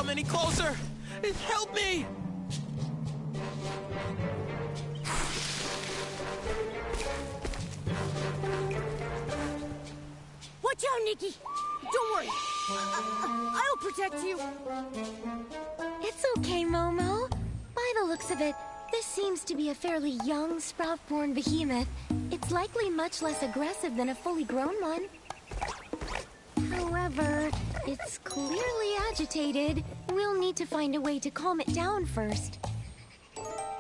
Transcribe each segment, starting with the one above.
come any closer! Help me! Watch out, Nikki! Don't worry. I'll protect you. It's okay, Momo. By the looks of it, this seems to be a fairly young, sprout-born behemoth. It's likely much less aggressive than a fully grown one. However, it's clearly agitated. We'll need to find a way to calm it down first.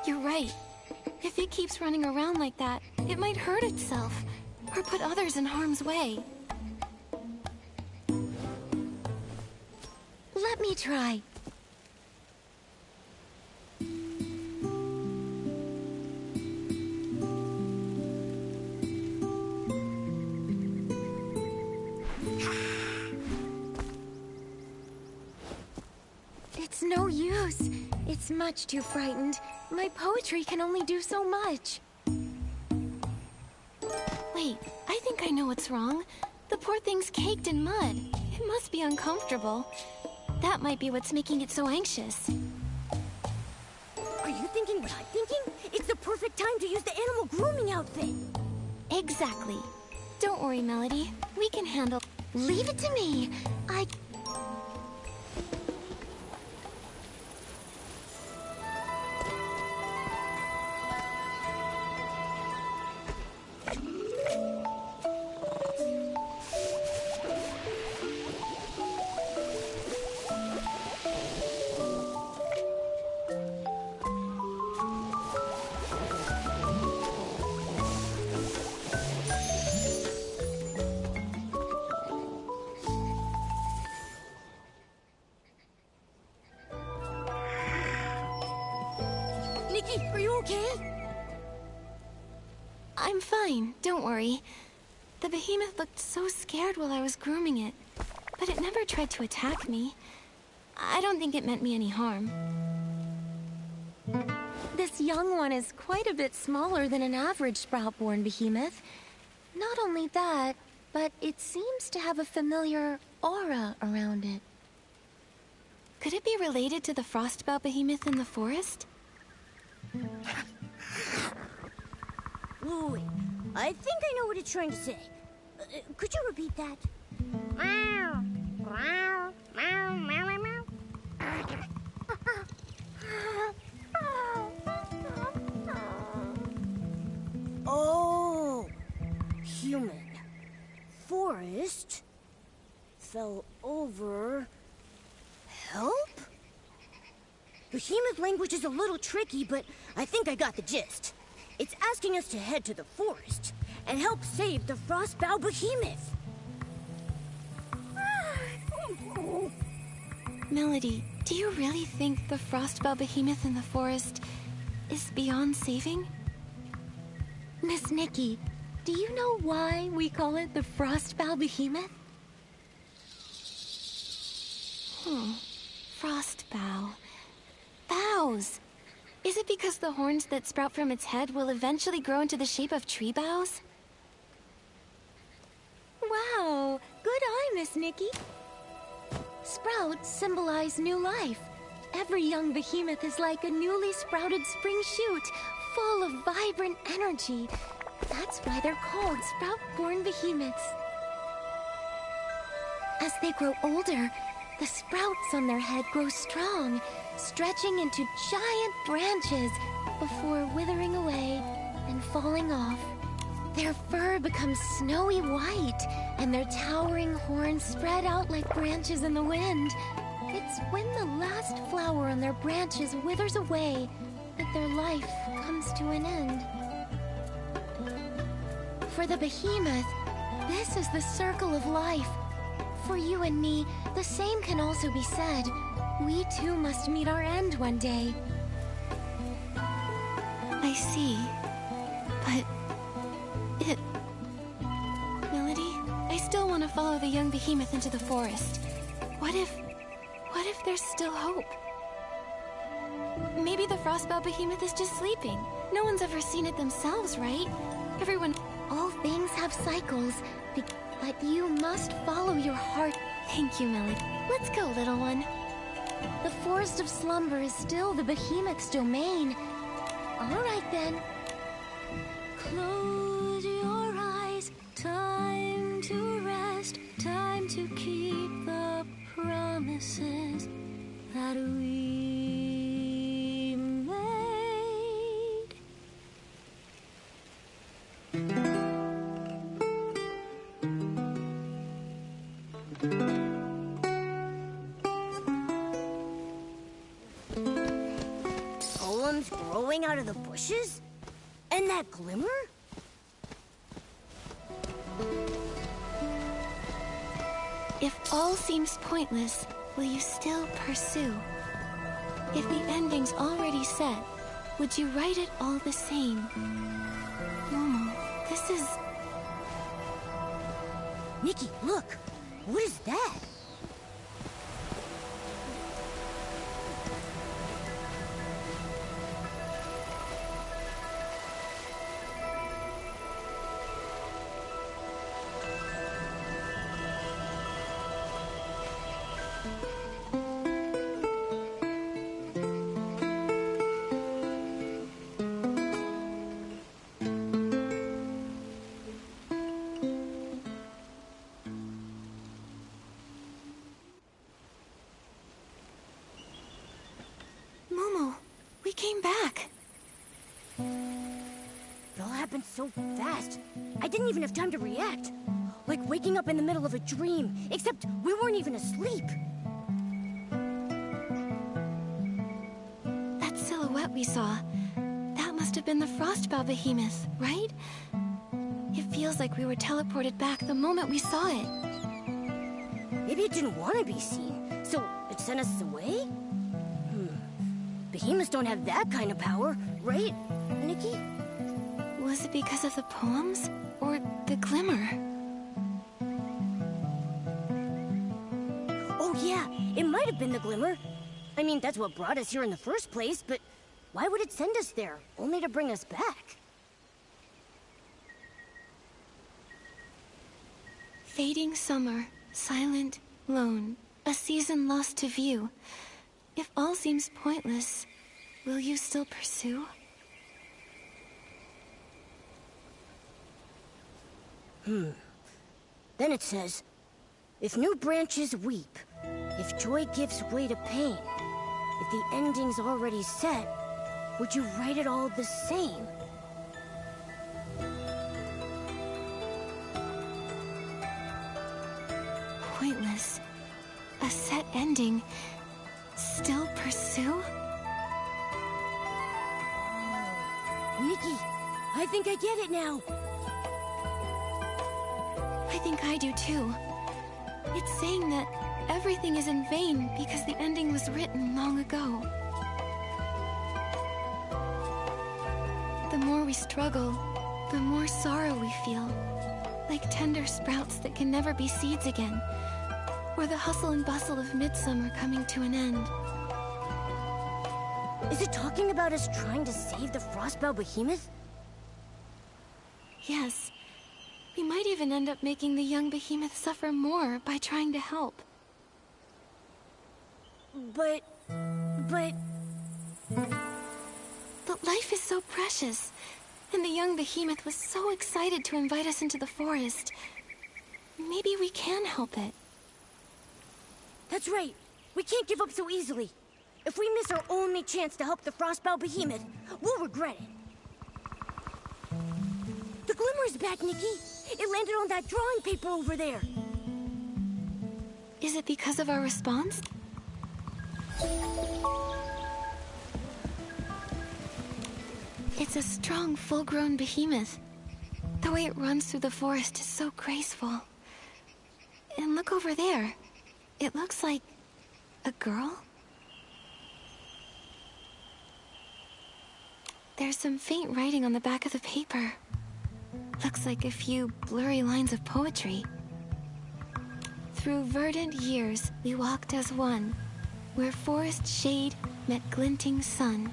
You're right. If it keeps running around like that, it might hurt itself, or put others in harm's way. Let me try. It's no use. It's much too frightened. My poetry can only do so much. Wait, I think I know what's wrong. The poor thing's caked in mud. It must be uncomfortable. That might be what's making it so anxious. Are you thinking what I'm thinking? It's the perfect time to use the animal grooming outfit. Exactly. Don't worry, Melody. We can handle... Leave it to me. Nikki, are you okay? I'm fine, don't worry. The behemoth looked so scared while I was grooming it, but it never tried to attack me. I don't think it meant me any harm. This young one is quite a bit smaller than an average sprout-born behemoth. Not only that, but it seems to have a familiar aura around it. Could it be related to the frostbow behemoth in the forest? Wait, I think I know what it's trying to say. Could you repeat that? Meow. Meow. Meow. Meow. Meow. Oh, human. Forest. Fell over. Help? Behemoth language is a little tricky, but I think I got the gist. It's asking us to head to the forest and help save the frostbow behemoth. Melody, do you really think the frostbow behemoth in the forest is beyond saving? Miss Nikki, do you know why we call it the frostbow behemoth? Frostbow. Boughs! Is it because the horns that sprout from its head will eventually grow into the shape of tree boughs? Wow! Good eye, Miss Nikki. Sprouts symbolize new life. Every young behemoth is like a newly sprouted spring shoot, full of vibrant energy. That's why they're called sprout-born behemoths. As they grow older, the sprouts on their head grow strong, stretching into giant branches before withering away and falling off. Their fur becomes snowy white, and their towering horns spread out like branches in the wind. It's when the last flower on their branches withers away that their life comes to an end. For the behemoth, this is the circle of life. For you and me, the same can also be said. We too must meet our end one day. I see. But... Melody, I still want to follow the young behemoth into the forest. What if there's still hope? Maybe the frostbow behemoth is just sleeping. No one's ever seen it themselves, right? Everyone... All things have cycles, but you must follow your heart. Thank you, Melody. Let's go, little one. The Forest of Slumber is still the behemoth's domain. All right, then. Close your eyes. Time to rest. Time to keep the promises that we made. Poems growing out of the bushes? And that glimmer? If all seems pointless, will you still pursue? If the ending's already set, would you write it all the same? Momo, this is... Nikki, look! What is that? Momo, we came back. It all happened so fast. I didn't even have time to react. Like waking up in the middle of a dream, except we weren't even asleep. That silhouette we saw, that must have been the Frostbow behemoth, right? It feels like we were teleported back the moment we saw it. Maybe it didn't want to be seen, so it sent us away? Behemoths don't have that kind of power, right, Nikki? Was it because of the poems? Or the glimmer? Oh yeah, it might have been the glimmer. I mean, that's what brought us here in the first place, but why would it send us there, only to bring us back? Fading summer, silent, lone, a season lost to view. If all seems pointless, will you still pursue? Then it says, if new branches weep, if joy gives way to pain, if the ending's already set, would you write it all the same? Pointless. A set ending. Still pursue? Nikki, I think I get it now. I think I do too. It's saying that everything is in vain because the ending was written long ago. The more we struggle, the more sorrow we feel. Like tender sprouts that can never be seeds again. Or the hustle and bustle of midsummer coming to an end. Is it talking about us trying to save the Frostbow behemoth? Yes. We might even end up making the young behemoth suffer more by trying to help. But... But life is so precious. And the young behemoth was so excited to invite us into the forest. Maybe we can help it. That's right. We can't give up so easily. If we miss our only chance to help the Frostbow behemoth, we'll regret it. The glimmer's back, Nikki. It landed on that drawing paper over there. Is it because of our response? It's a strong, full-grown behemoth. The way it runs through the forest is so graceful. And look over there. It looks like a girl? There's some faint writing on the back of the paper. Looks like a few blurry lines of poetry. Through verdant years, we walked as one, where forest shade met glinting sun.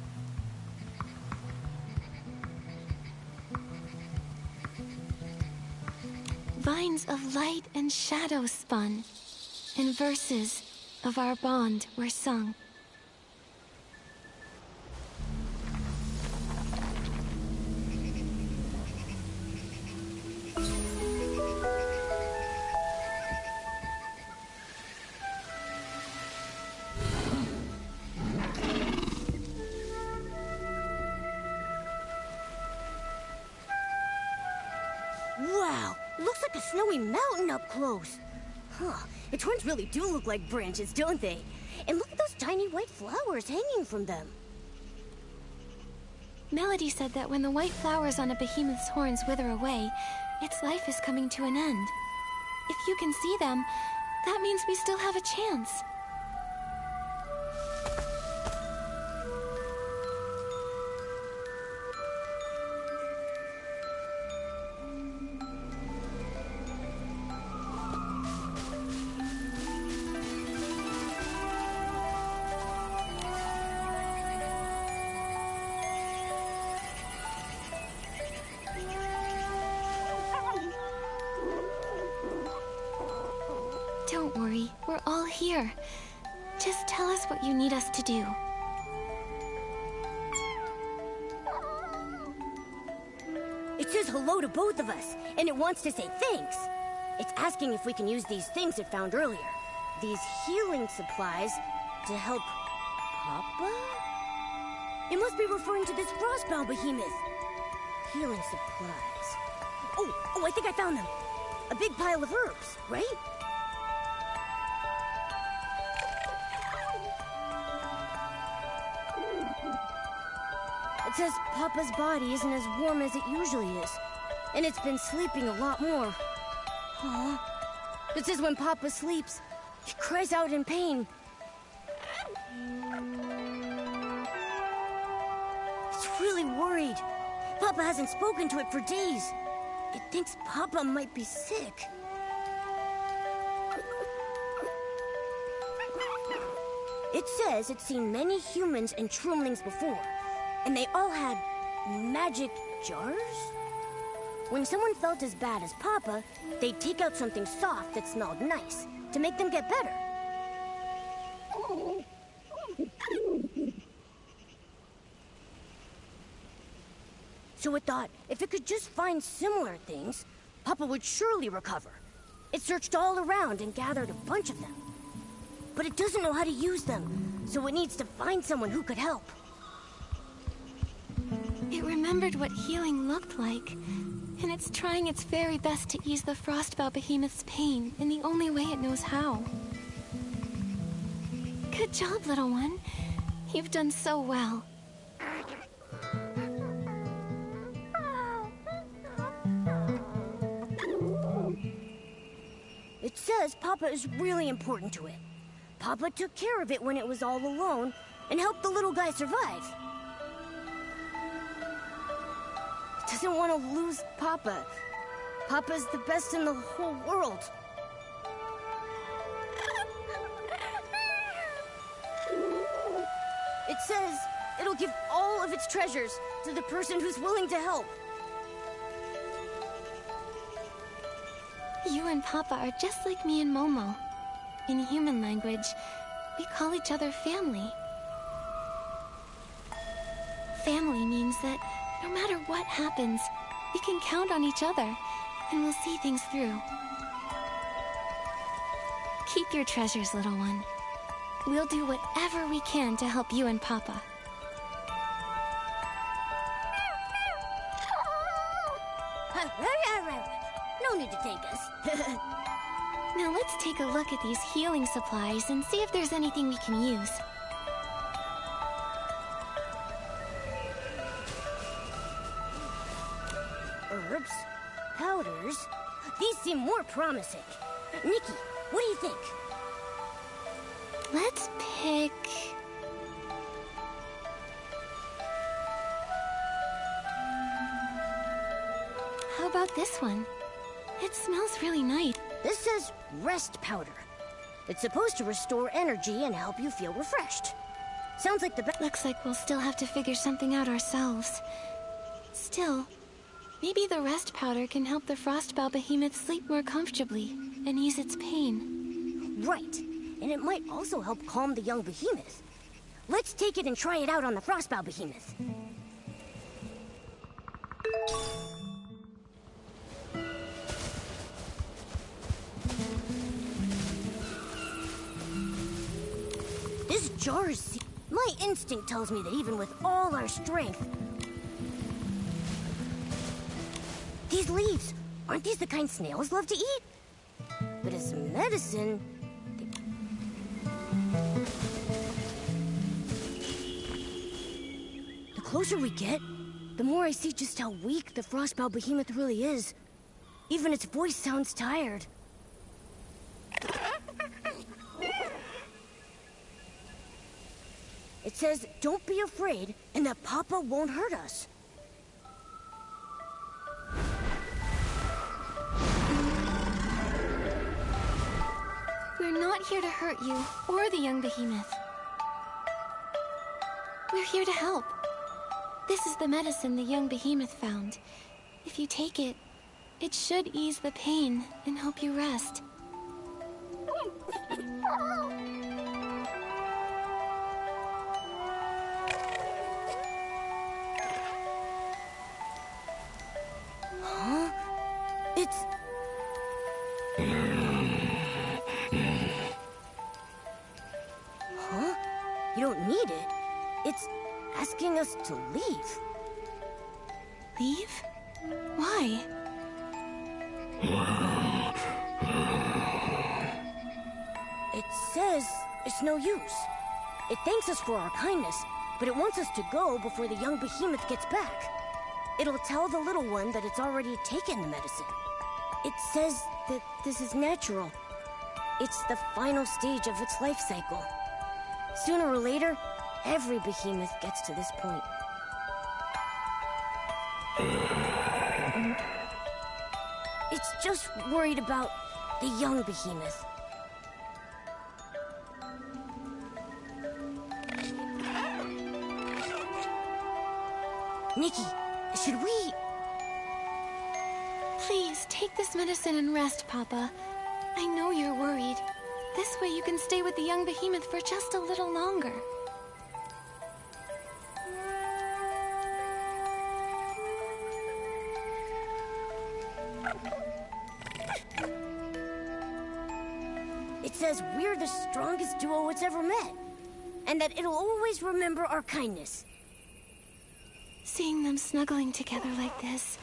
Vines of light and shadow spun, and verses of our bond were sung. Wow, looks like a snowy mountain up close. Huh, its horns really do look like branches, don't they? And look at those tiny white flowers hanging from them. Melody said that when the white flowers on a behemoth's horns wither away, its life is coming to an end. If you can see them, that means we still have a chance. Don't worry, we're all here. Just tell us what you need us to do. It says hello to both of us, and it wants to say thanks. It's asking if we can use these things it found earlier. These healing supplies to help Papa? It must be referring to this frostbound behemoth. Healing supplies. Oh, I think I found them. A big pile of herbs, right? It says Papa's body isn't as warm as it usually is, and it's been sleeping a lot more. Aww. It says when Papa sleeps, he cries out in pain. It's really worried. Papa hasn't spoken to it for days. It thinks Papa might be sick. It says it's seen many humans and trumlings before, and they all had magic jars? When someone felt as bad as Papa, they'd take out something soft that smelled nice to make them get better. So it thought if it could just find similar things, Papa would surely recover. It searched all around and gathered a bunch of them. But it doesn't know how to use them, so it needs to find someone who could help. It remembered what healing looked like, and it's trying its very best to ease the Frostbow Behemoth's pain in the only way it knows how. Good job, little one. You've done so well. It says Papa is really important to it. Papa took care of it when it was all alone and helped the little guy survive. It doesn't want to lose Papa. Papa's the best in the whole world. It says it'll give all of its treasures to the person who's willing to help. You and Papa are just like me and Momo. In human language, we call each other family. Family means that no matter what happens, we can count on each other, and we'll see things through. Keep your treasures, little one. We'll do whatever we can to help you and Papa. No need to thank us. Now let's take a look at these healing supplies and see if there's anything we can use. Herbs, powders. These seem more promising. Nikki, what do you think? Let's pick... How about this one? It smells really nice. This says rest powder. It's supposed to restore energy and help you feel refreshed. Sounds like the best. Looks like we'll still have to figure something out ourselves. Still, maybe the rest powder can help the Frostbow Behemoth sleep more comfortably and ease its pain. Right. and it might also help calm the young behemoth. Let's take it and try it out on the Frostbow behemoth. This jar is... My instinct tells me that even with all our strength... These leaves, aren't these the kind snails love to eat? But as medicine... The closer we get, the more I see just how weak the Frostbow behemoth really is. Even its voice sounds tired. It says, don't be afraid, and that Papa won't hurt us. We're not here to hurt you, or the young behemoth. We're here to help. This is the medicine the young behemoth found. If you take it, it should ease the pain and help you rest. Huh? It's... Huh? You don't need it. It's asking us to leave. Leave? Why? It says it's no use. It thanks us for our kindness, but it wants us to go before the young behemoth gets back. It'll tell the little one that it's already taken the medicine. It says that this is natural. It's the final stage of its life cycle. Sooner or later, every behemoth gets to this point. It's just worried about the young behemoth. Nikki, should we... Please, take this medicine and rest, Papa. I know you're worried. This way you can stay with the young behemoth for just a little longer. It says we're the strongest duo it's ever met, and that it'll always remember our kindness. Seeing them snuggling together like this,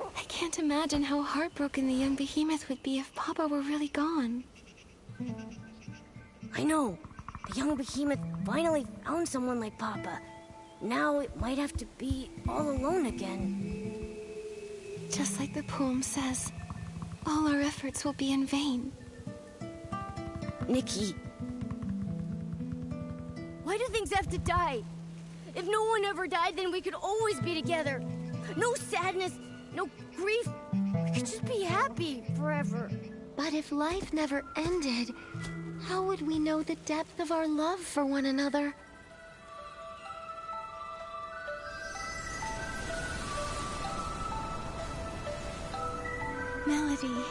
I can't imagine how heartbroken the young behemoth would be if Papa were really gone. I know. The young behemoth finally found someone like Papa. Now it might have to be all alone again. Just like the poem says, all our efforts will be in vain. Nikki. Why do things have to die? If no one ever died, then we could always be together. No sadness, no grief. We could just be happy forever. But if life never ended, how would we know the depth of our love for one another? Melody.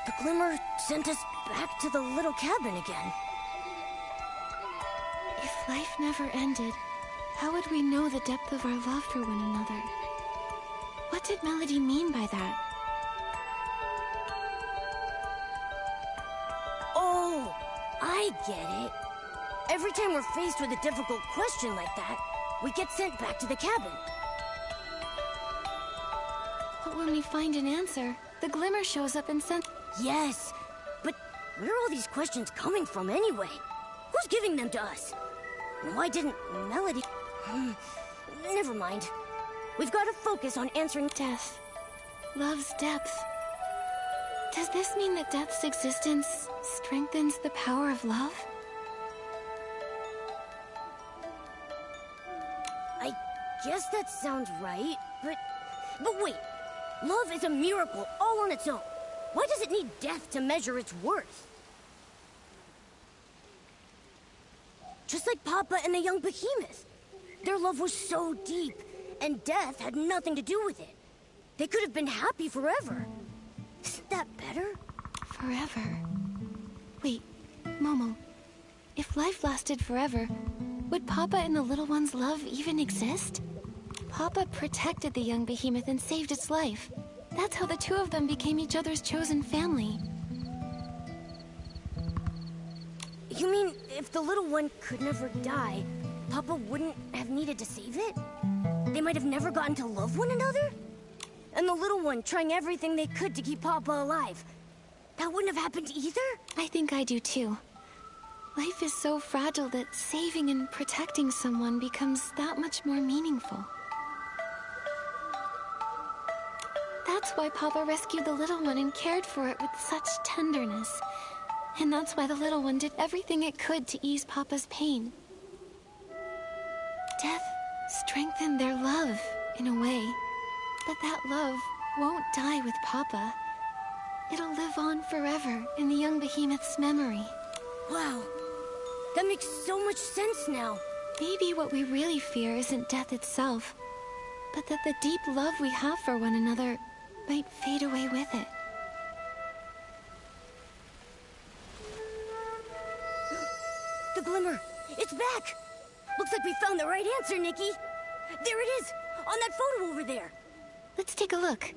The glimmer sent us back to the little cabin again. If life never ended, how would we know the depth of our love for one another? What did Melody mean by that? Oh, I get it. Every time we're faced with a difficult question like that, we get sent back to the cabin. But when we find an answer, the glimmer shows up and sends... Yes, but where are all these questions coming from anyway? Who's giving them to us? And why didn't Melody... Never mind. We've got to focus on answering... Death. Love's depth. Does this mean that death's existence strengthens the power of love? I guess that sounds right, but wait. Love is a miracle all on its own. Why does it need death to measure its worth? Just like Papa and the young behemoth. Their love was so deep, and death had nothing to do with it. They could have been happy forever. Isn't that better? Forever? Wait, Momo. If life lasted forever, would Papa and the little one's love even exist? Papa protected the young behemoth and saved its life. That's how the two of them became each other's chosen family. You mean if the little one could never die, Papa wouldn't have needed to save it? They might have never gotten to love one another? And the little one trying everything they could to keep Papa alive. That wouldn't have happened either? I think I do too. Life is so fragile that saving and protecting someone becomes that much more meaningful. That's why Papa rescued the little one and cared for it with such tenderness. And that's why the little one did everything it could to ease Papa's pain. Death strengthened their love, in a way. But that love won't die with Papa. It'll live on forever in the young behemoth's memory. Wow. That makes so much sense now. Maybe what we really fear isn't death itself, but that the deep love we have for one another might fade away with it. The glimmer! It's back! Looks like we found the right answer, Nikki! There it is! On that photo over there! Let's take a look.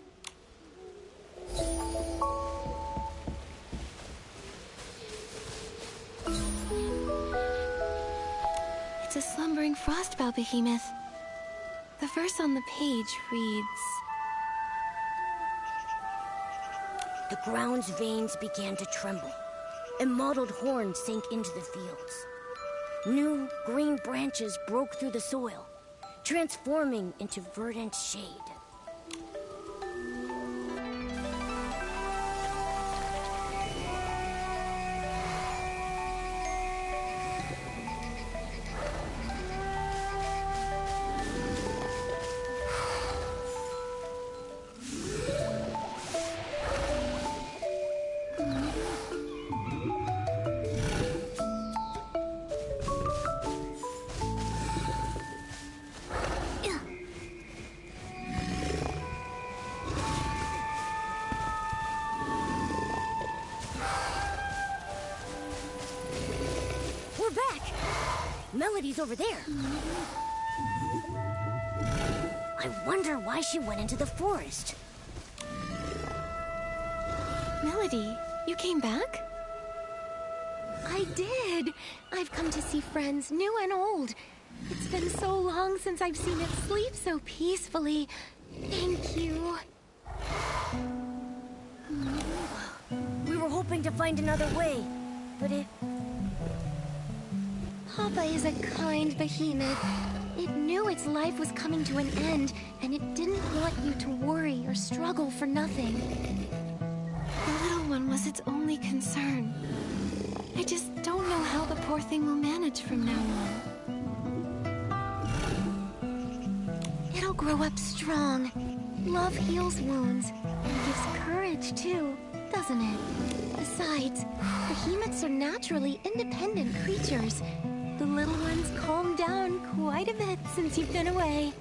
It's a slumbering frostbow behemoth. The verse on the page reads... The ground's veins began to tremble, and mottled horns sank into the fields. New, green branches broke through the soil, transforming into verdant shade. Melody's over there. I wonder why she went into the forest. Melody, you came back? I did. I've come to see friends, new and old. It's been so long since I've seen it sleep so peacefully. Thank you. We were hoping to find another way, but it... Papa is a kind behemoth. It knew its life was coming to an end, and it didn't want you to worry or struggle for nothing. The little one was its only concern. I just don't know how the poor thing will manage from now on. It'll grow up strong. Love heals wounds, and gives courage too, doesn't it? Besides, behemoths are naturally independent creatures. The little one's calmed down quite a bit since you've been away.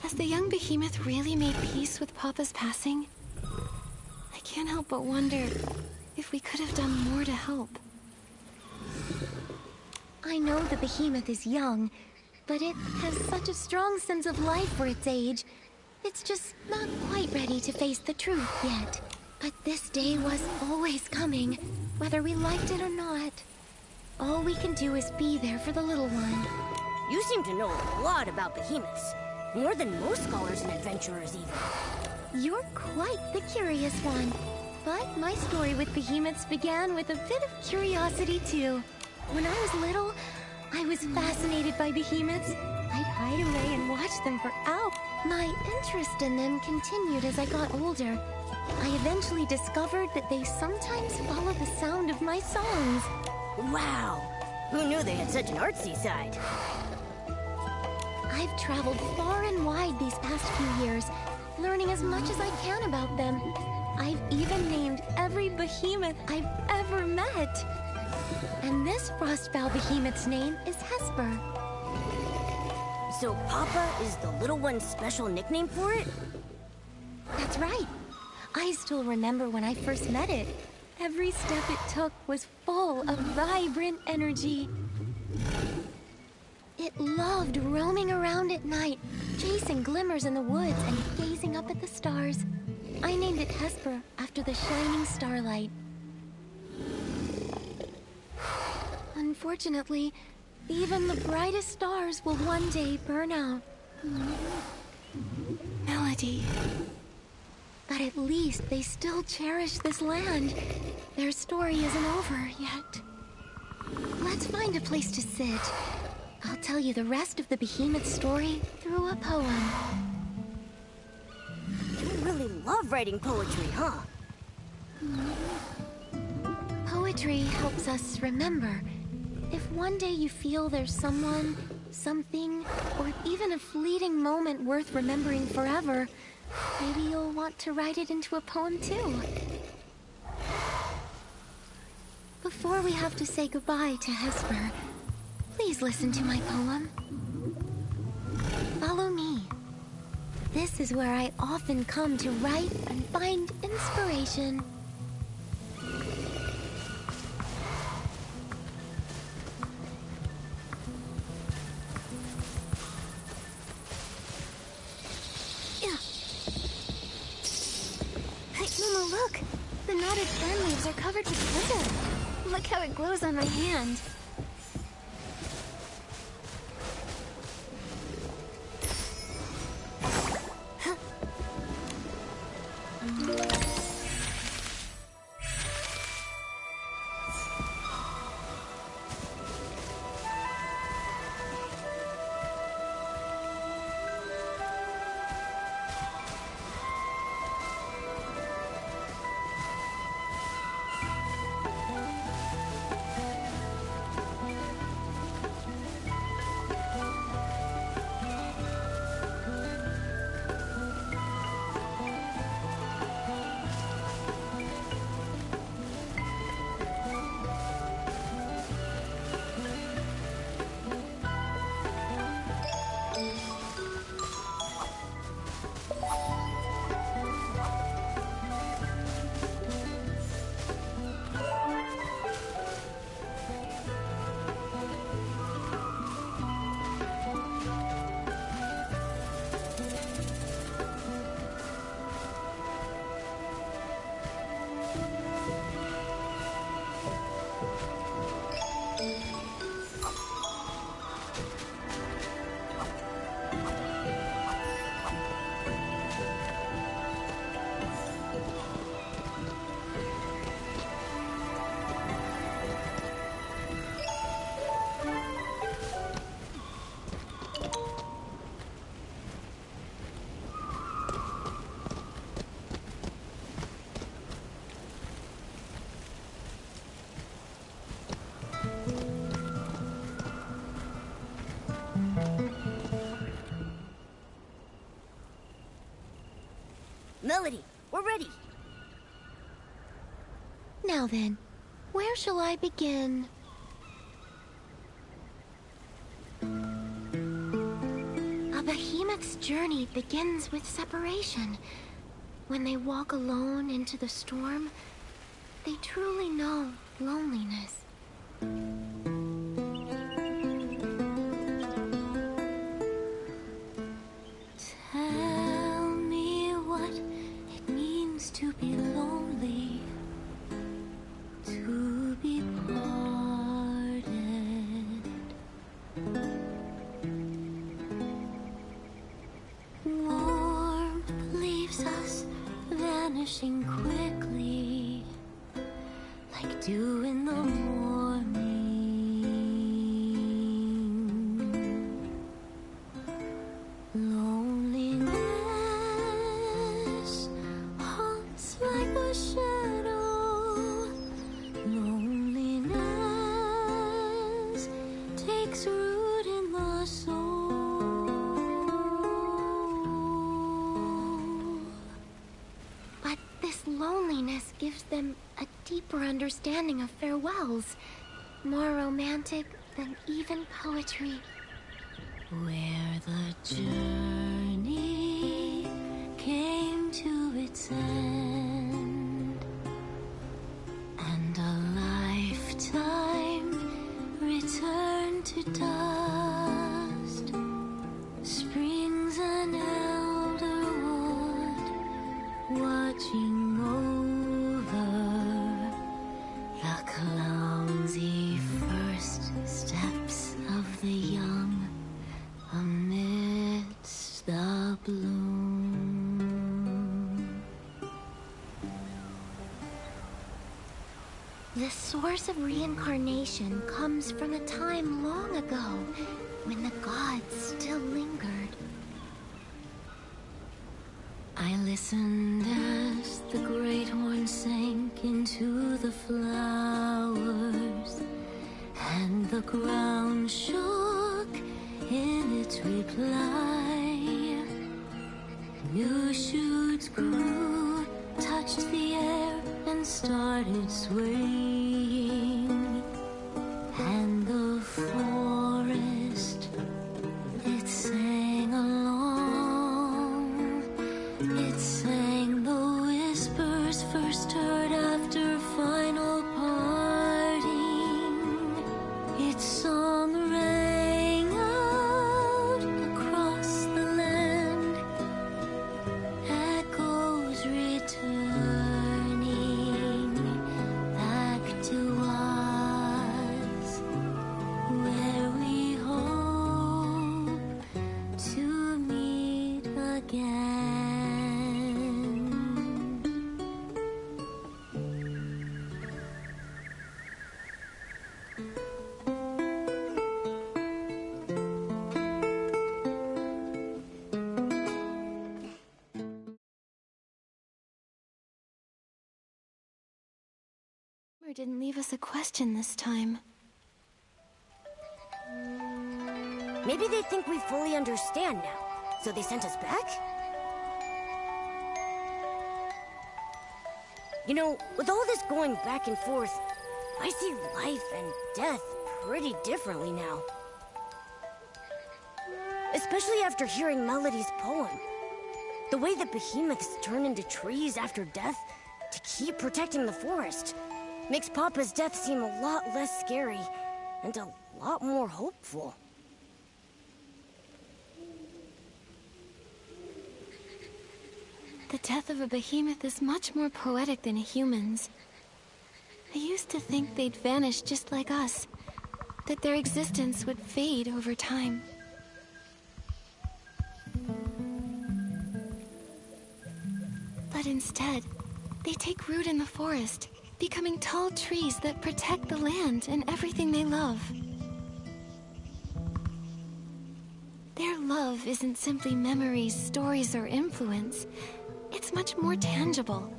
Has the young behemoth really made peace with Papa's passing? I can't help but wonder if we could have done more to help. I know the behemoth is young, but it has such a strong sense of life for its age. It's just not quite ready to face the truth yet. But this day was always coming, whether we liked it or not. All we can do is be there for the little one. You seem to know a lot about behemoths. More than most scholars and adventurers, even. You're quite the curious one. But my story with behemoths began with a bit of curiosity, too. When I was little, I was fascinated by behemoths. I'd hide away and watch them for hours. My interest in them continued as I got older. I eventually discovered that they sometimes follow the sound of my songs. Wow! Who knew they had such an artsy side? I've traveled far and wide these past few years, learning as much as I can about them. I've even named every behemoth I've ever met. And this Frostbow behemoth's name is Hesper. So Papa is the little one's special nickname for it? That's right. I still remember when I first met it. Every step it took was full of vibrant energy. It loved roaming around at night, chasing glimmers in the woods and gazing up at the stars. I named it Hesper after the shining starlight. Unfortunately, even the brightest stars will one day burn out. Melody. But at least they still cherish this land. Their story isn't over yet. Let's find a place to sit. I'll tell you the rest of the behemoth's story through a poem. You really love writing poetry, huh? Poetry helps us remember. If one day you feel there's someone, something, or even a fleeting moment worth remembering forever, maybe you'll want to write it into a poem too. Before we have to say goodbye to Hesper, please listen to my poem. Follow me. This is where I often come to write and find inspiration. Momo, look! The knotted fern leaves are covered with glitter. Look how it glows on my hand. Melody, we're ready. Now then, where shall I begin? A behemoth's journey begins with separation. When they walk alone into the storm, they truly know loneliness. Tell me what it means to be lonely, to be parted. Warmth leaves us vanishing quickly, like dew in the morning. But this loneliness gives them a deeper understanding of farewells, more romantic than even poetry. Where the journey came to its end, and a lifetime returned to dust, springs an elder wood, watching over the clumsy first steps of the young amidst the bloom. The source of reincarnation comes from a time long ago when the gods still lingered. I listened as the great horn sank into the flowers, and the ground shook in its reply. New shoots grew, touched the air, and started swaying. And the forest, it sang along. It sang the whispers first heard after final parting. Its song rang out across the land, echoes returning back to us, where we hope to meet again. Summer didn't leave us a question this time. Maybe they think we fully understand now, so they sent us back? You know, with all this going back and forth, I see life and death pretty differently now. Especially after hearing Melody's poem. The way that behemoths turn into trees after death to keep protecting the forest makes Papa's death seem a lot less scary and a lot more hopeful. The death of a behemoth is much more poetic than a human's. I used to think they'd vanish just like us, that their existence would fade over time. But instead, they take root in the forest, becoming tall trees that protect the land and everything they love. Their love isn't simply memories, stories, or influence. It's much more tangible.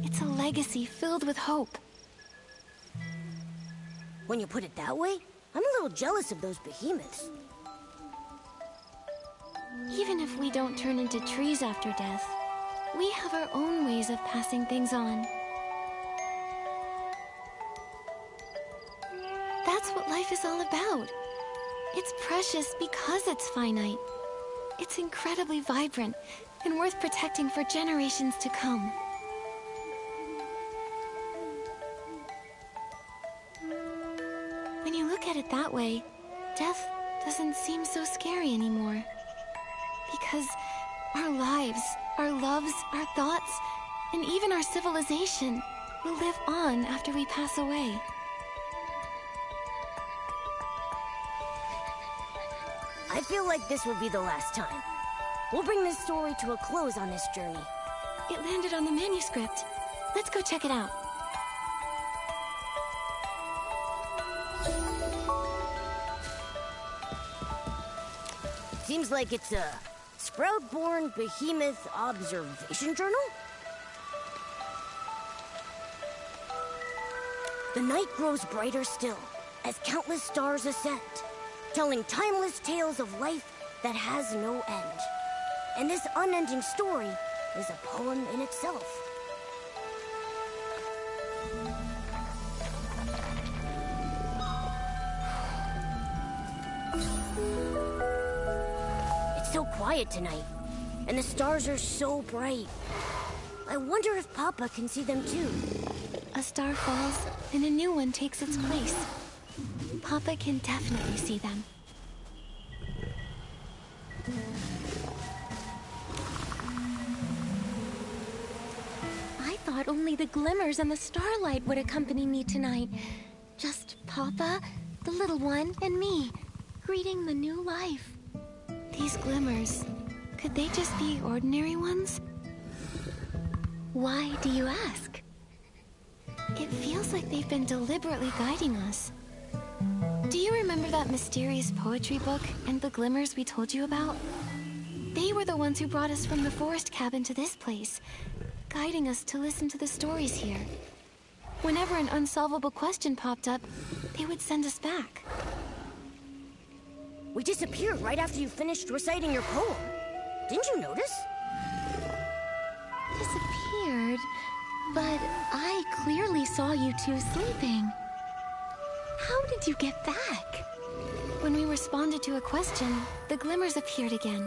It's a legacy filled with hope. When you put it that way, I'm a little jealous of those behemoths. Even if we don't turn into trees after death, we have our own ways of passing things on. That's what life is all about. It's precious because it's finite. It's incredibly vibrant and worth protecting for generations to come. When you look at it that way, death doesn't seem so scary anymore. Because our lives, our loves, our thoughts, and even our civilization will live on after we pass away. I feel like this will be the last time. We'll bring this story to a close on this journey. It landed on the manuscript. Let's go check it out. Seems like it's a Sprout-born Behemoth Observation Journal? The night grows brighter still, as countless stars ascend, telling timeless tales of life that has no end. And this unending story is a poem in itself. It's so quiet tonight, and the stars are so bright. I wonder if Papa can see them too. A star falls, and a new one takes its place. Papa can definitely see them. I thought only the glimmers and the starlight would accompany me tonight. Just Papa, the little one, and me, greeting the new life. These glimmers, could they just be ordinary ones? Why do you ask? It feels like they've been deliberately guiding us. Do you remember that mysterious poetry book and the glimmers we told you about? They were the ones who brought us from the forest cabin to this place, guiding us to listen to the stories here. Whenever an unsolvable question popped up, they would send us back. We disappeared right after you finished reciting your poem. Didn't you notice? Disappeared, but I clearly saw you two sleeping. How did you get back? When we responded to a question, the glimmers appeared again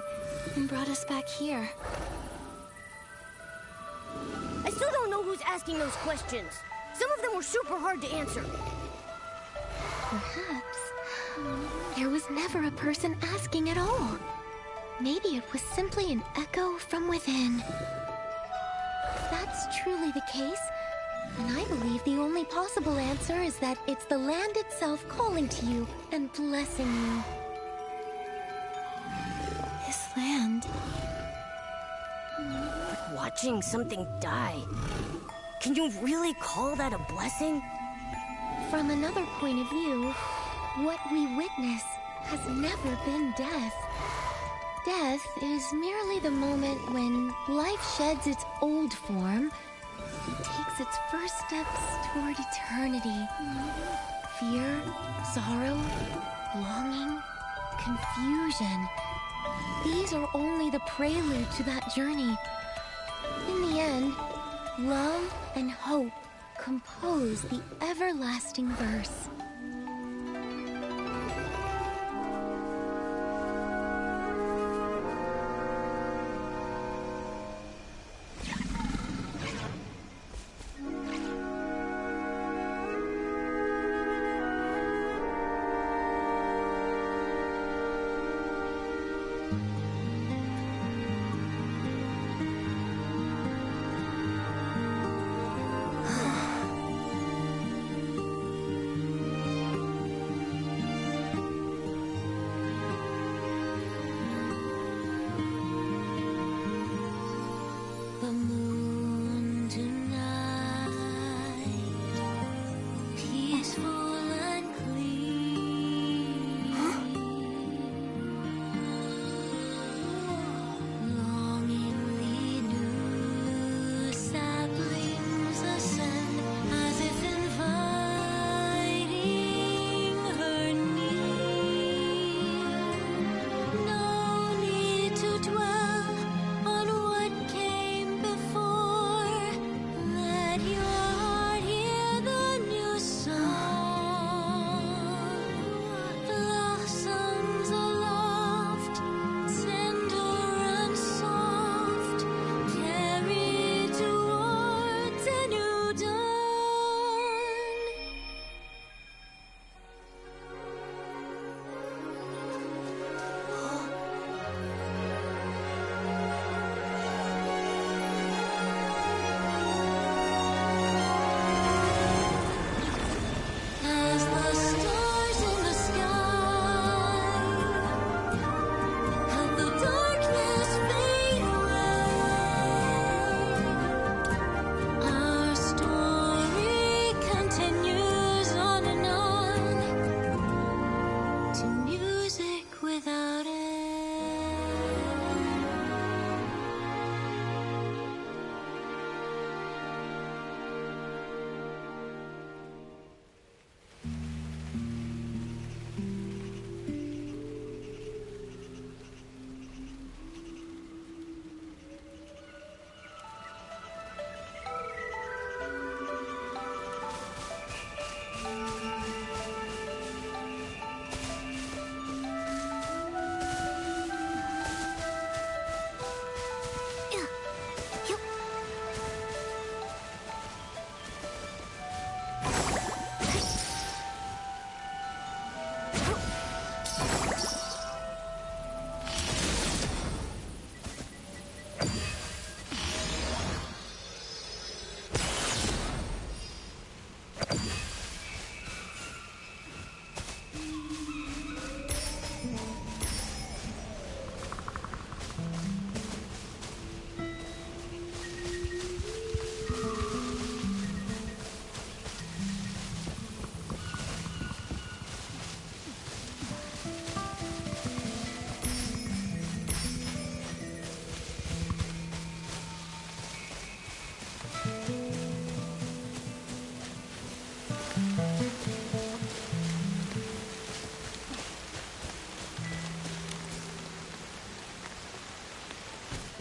and brought us back here. I still don't know who's asking those questions. Some of them were super hard to answer. Perhaps there was never a person asking at all. Maybe it was simply an echo from within. If that's truly the case, then I believe the only possible answer is that it's the land itself calling to you and blessing you. This land... But watching something die, can you really call that a blessing? From another point of view, what we witness has never been death. Death is merely the moment when life sheds its old form and takes its first steps toward eternity. Fear, sorrow, longing, confusion. These are only the prelude to that journey. In the end, love and hope compose the everlasting verse. The moon tonight, peaceful and clear.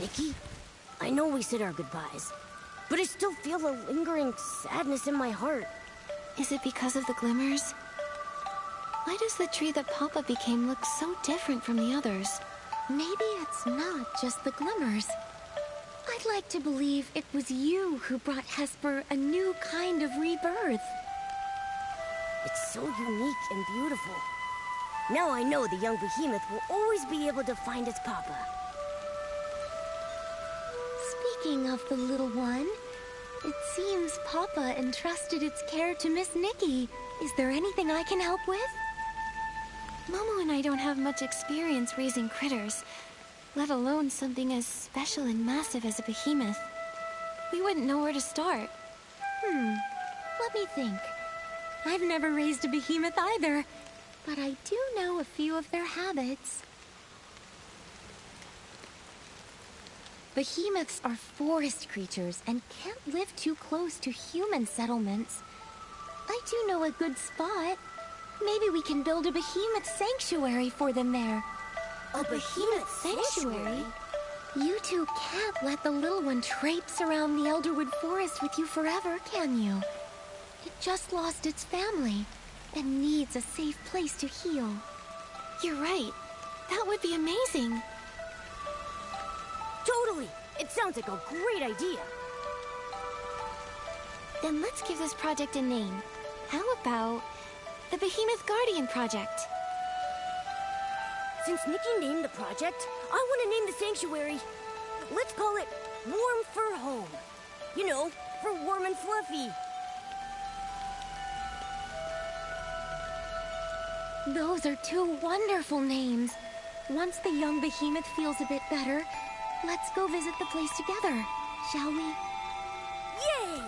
Nikki, I know we said our goodbyes, but I still feel a lingering sadness in my heart. Is it because of the glimmers? Why does the tree that Papa became look so different from the others? Maybe it's not just the glimmers. I'd like to believe it was you who brought Hesper a new kind of rebirth. It's so unique and beautiful. Now I know the young behemoth will always be able to find its Papa. Speaking of the little one, it seems Papa entrusted its care to Miss Nikki. Is there anything I can help with? Momo and I don't have much experience raising critters, let alone something as special and massive as a behemoth. We wouldn't know where to start. Let me think. I've never raised a behemoth either, but I do know a few of their habits. Behemoths are forest creatures and can't live too close to human settlements. I do know a good spot. Maybe we can build a behemoth sanctuary for them there. A behemoth sanctuary? You two can't let the little one traipse around the Elderwood Forest with you forever, can you? It just lost its family and needs a safe place to heal. You're right. That would be amazing. Totally! It sounds like a great idea. Then let's give this project a name. How about the Behemoth Guardian Project? Since Nikki named the project, I want to name the sanctuary. Let's call it Warm Fur Home. You know, for warm and fluffy. Those are two wonderful names. Once the young behemoth feels a bit better, let's go visit the place together, shall we? Yay!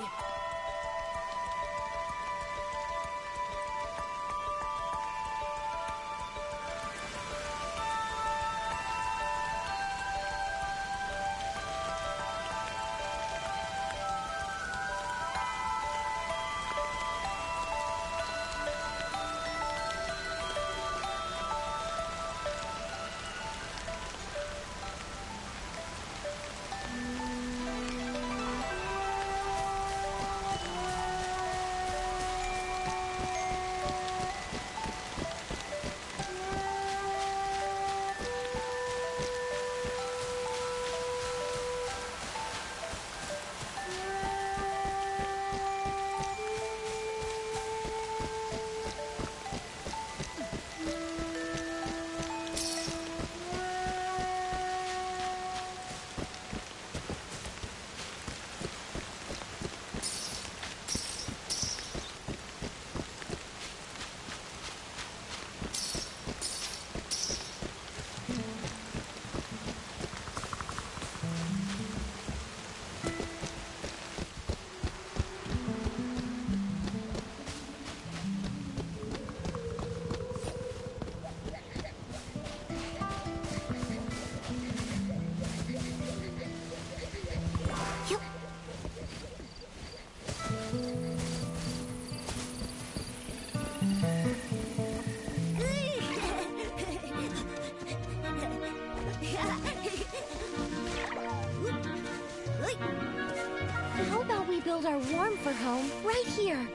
How about we build our warm fur home right here?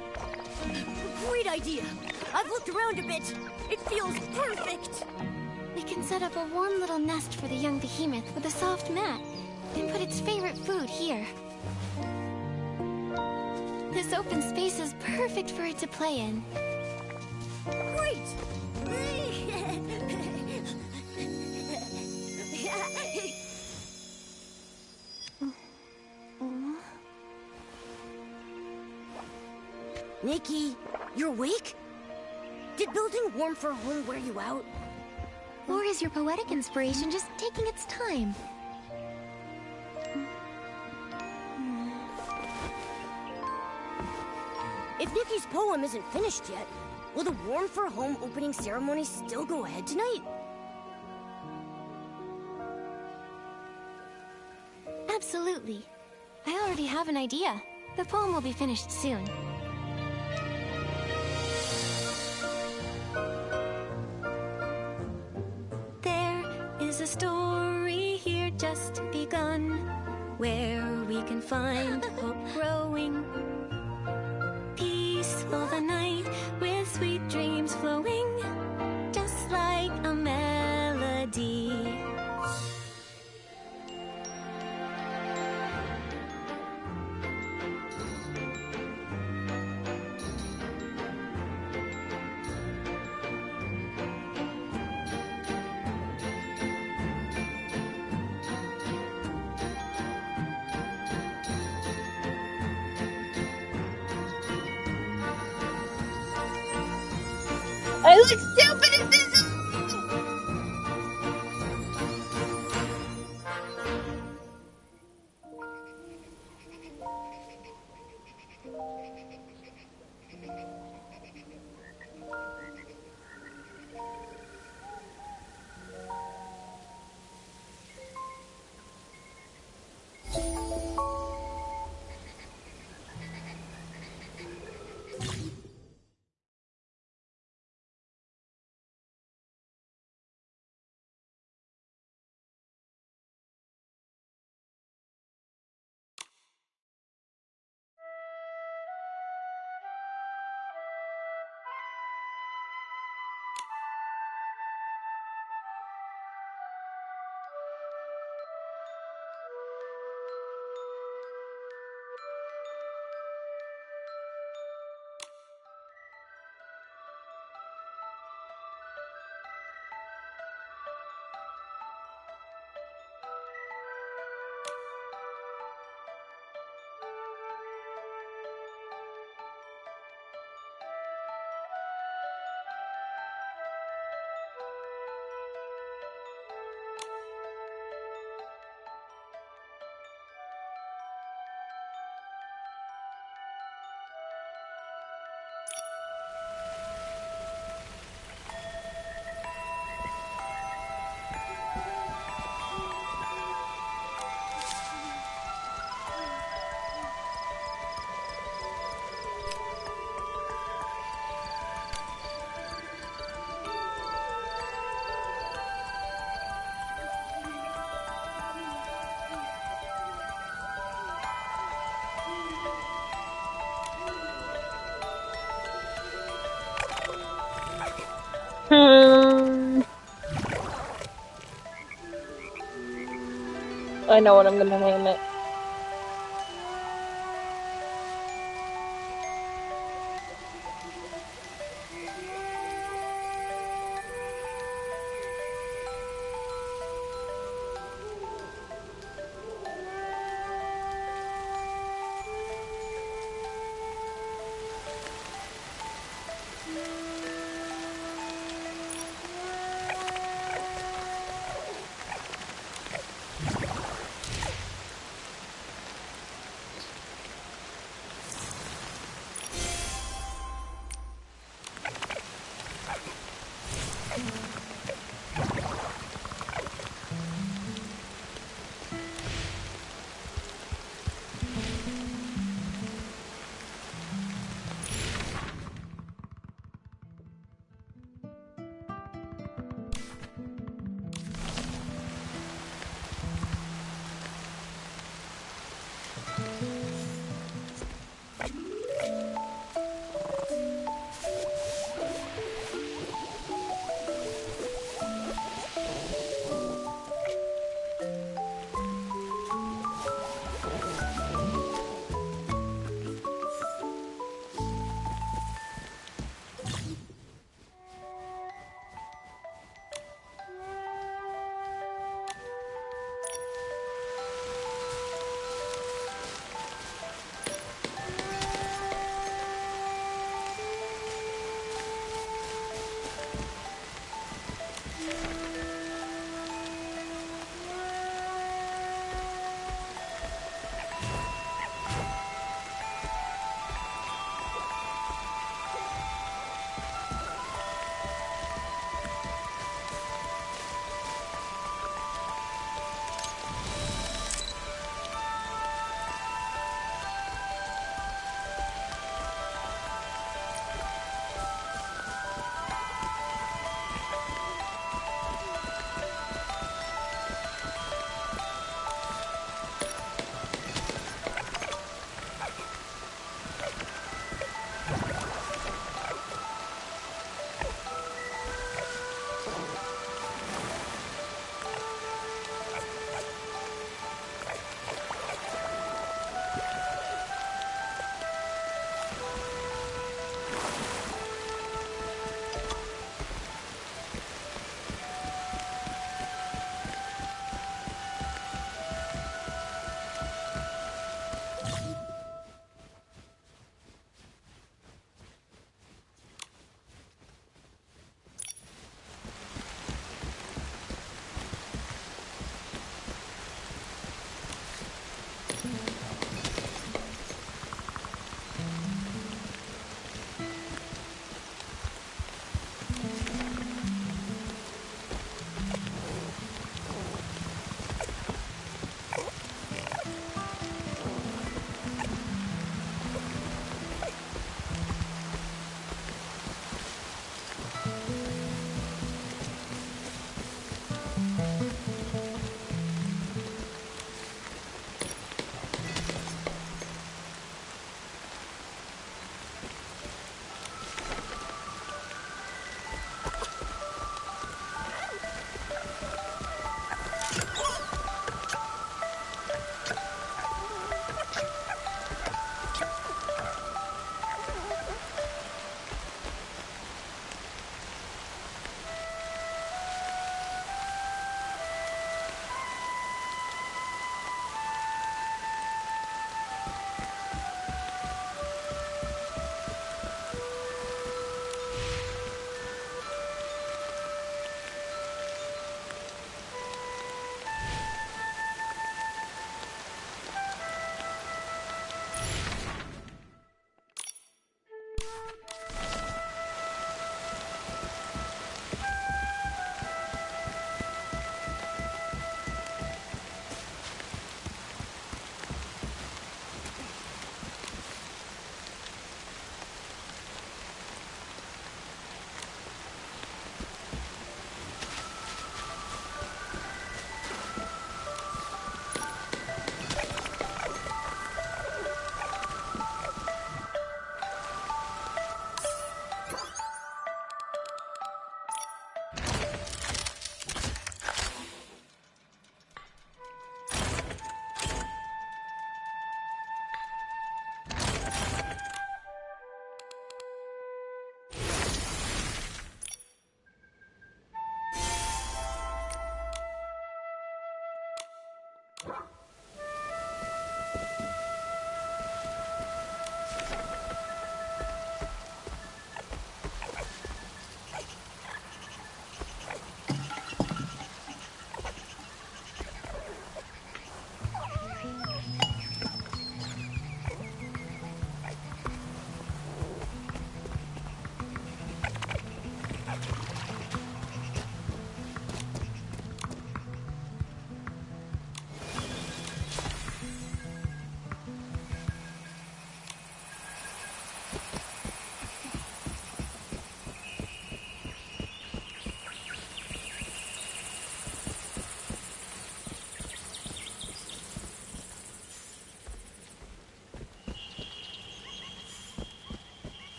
Great idea! I've looked around a bit. It feels perfect! We can set up a warm little nest for the young behemoth with a soft mat, and put its favorite food here. This open space is perfect for it to play in. Great! Nikki, you're awake? Did building warm fur home wear you out? Or is your poetic inspiration just taking its time? If Nikki's poem isn't finished yet, will the warm fur home opening ceremony still go ahead tonight? Absolutely. I already have an idea. The poem will be finished soon. There is a story here just begun, where we can find hope growing. Peaceful the night with sweet dreams flowing, just like a melody. I look stupid in this. I know what I'm gonna name it.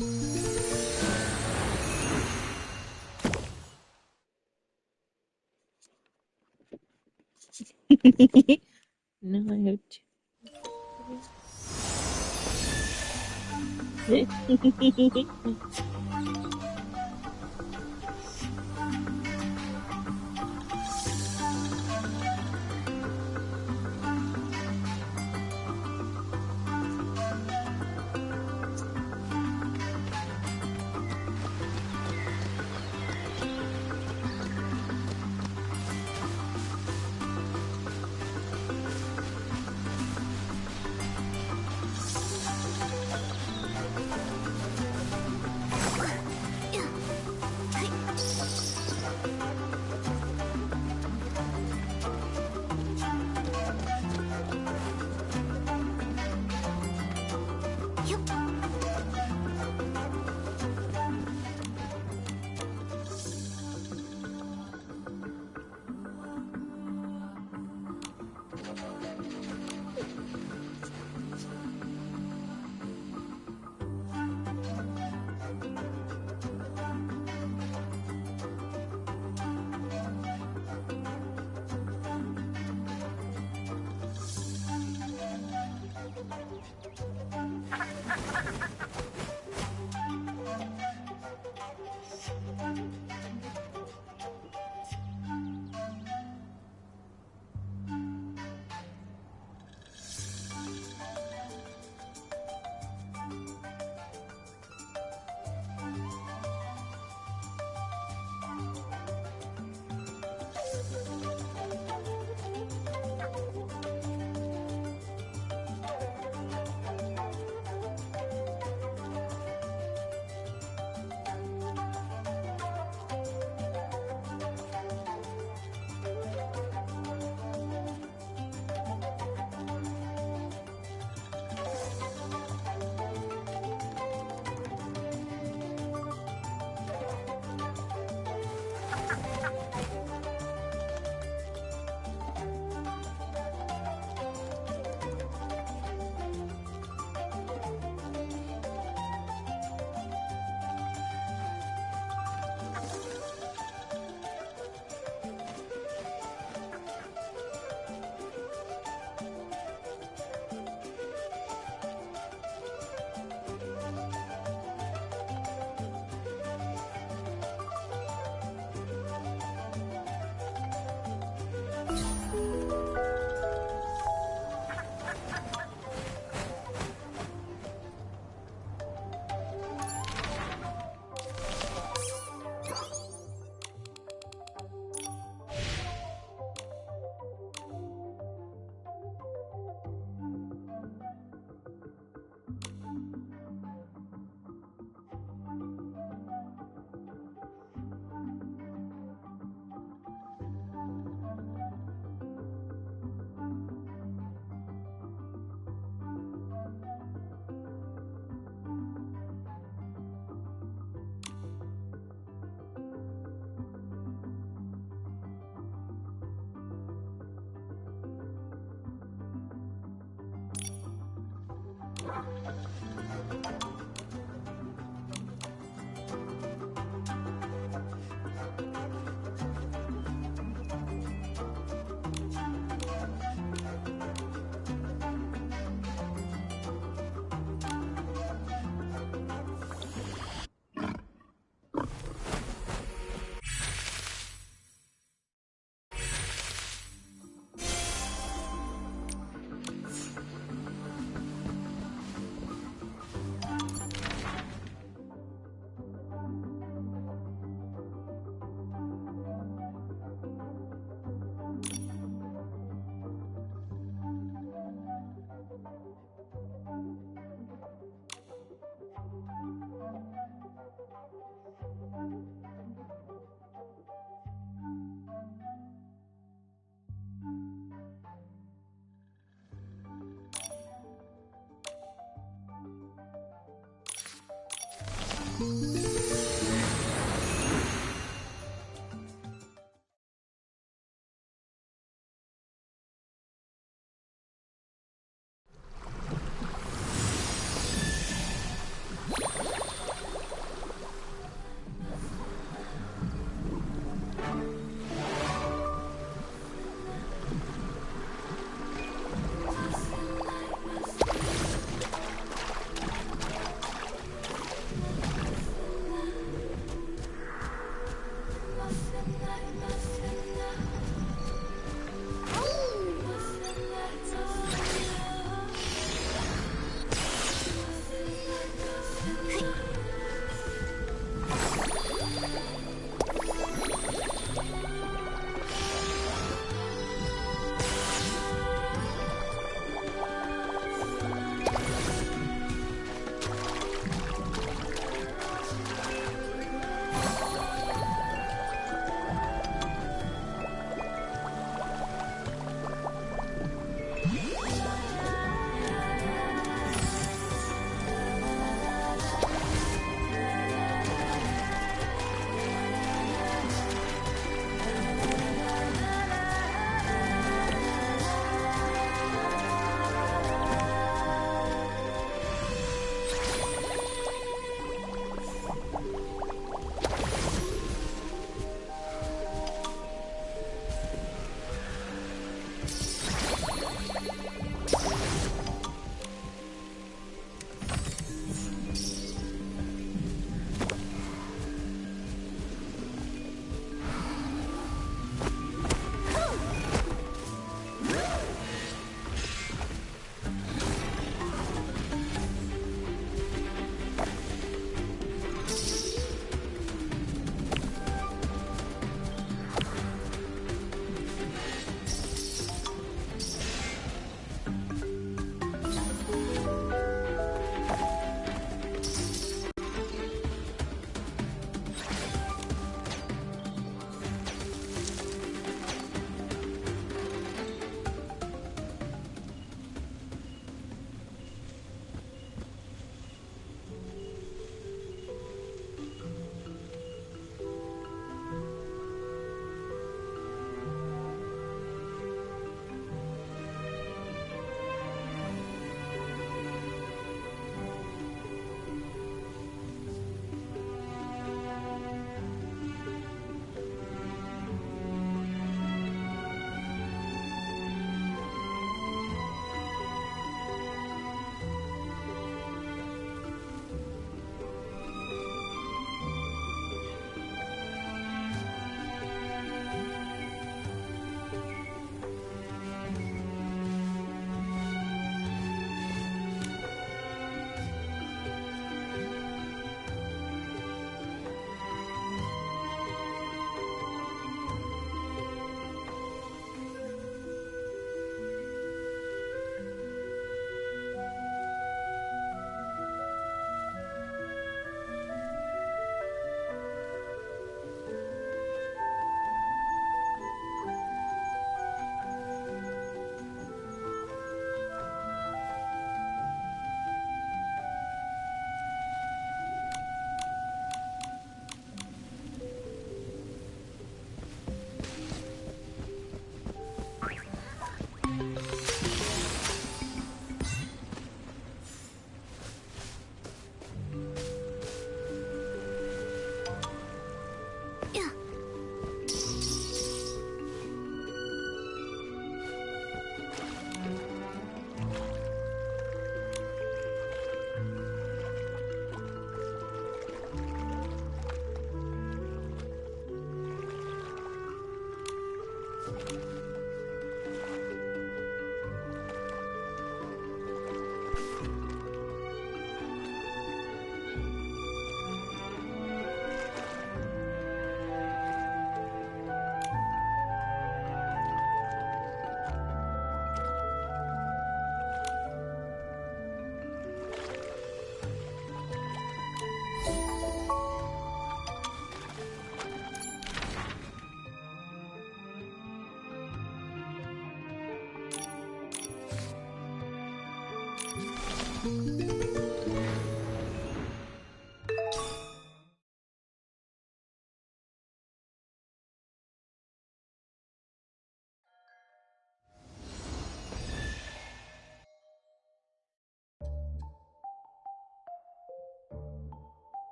No, I have to.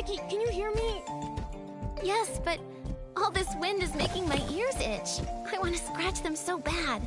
Nikki, can you hear me? Yes, but all this wind is making my ears itch. I want to scratch them so bad.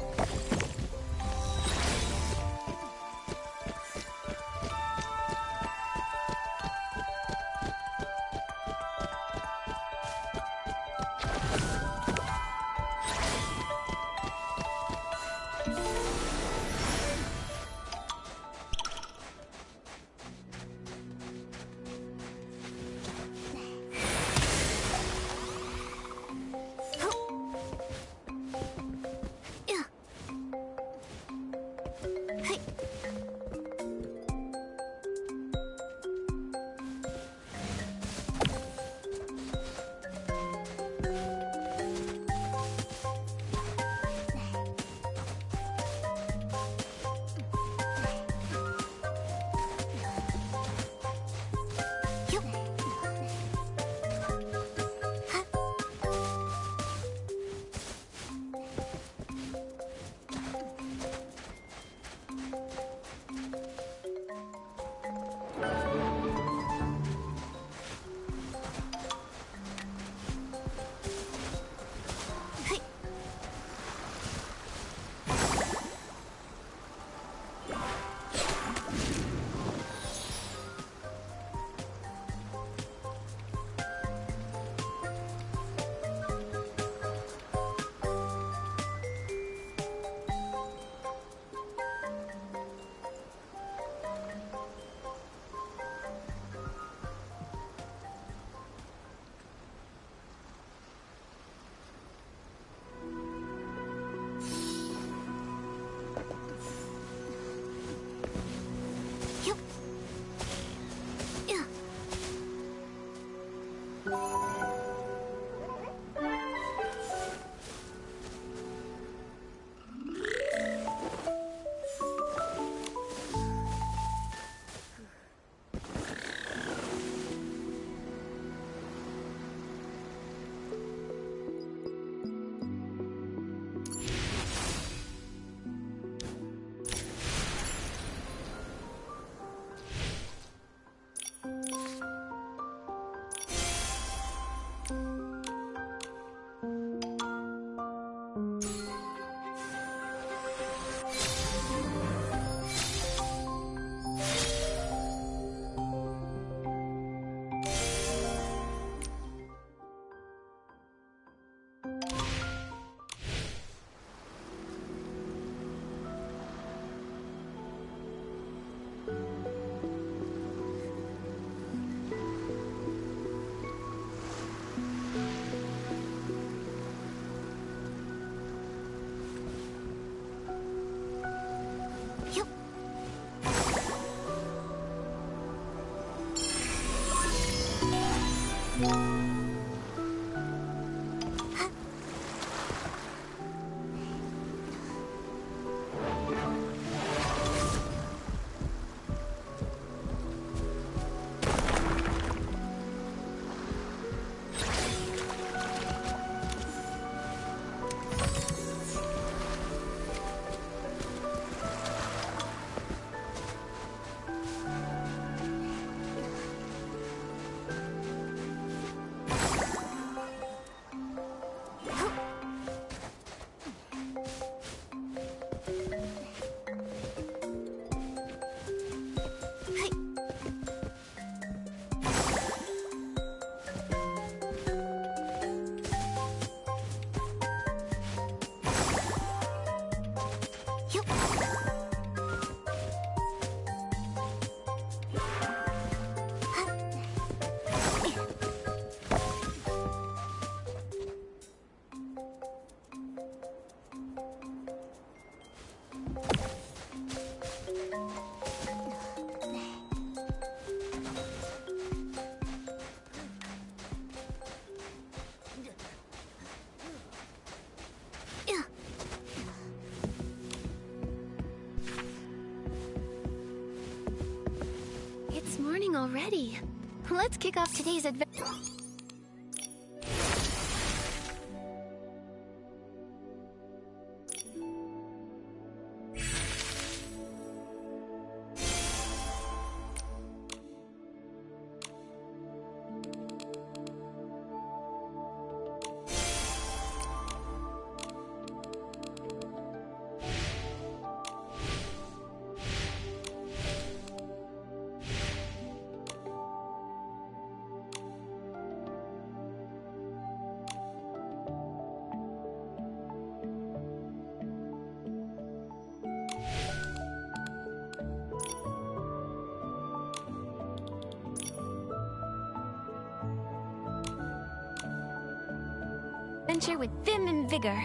Already. Let's kick off today's adventure. Adventure with vim and vigor.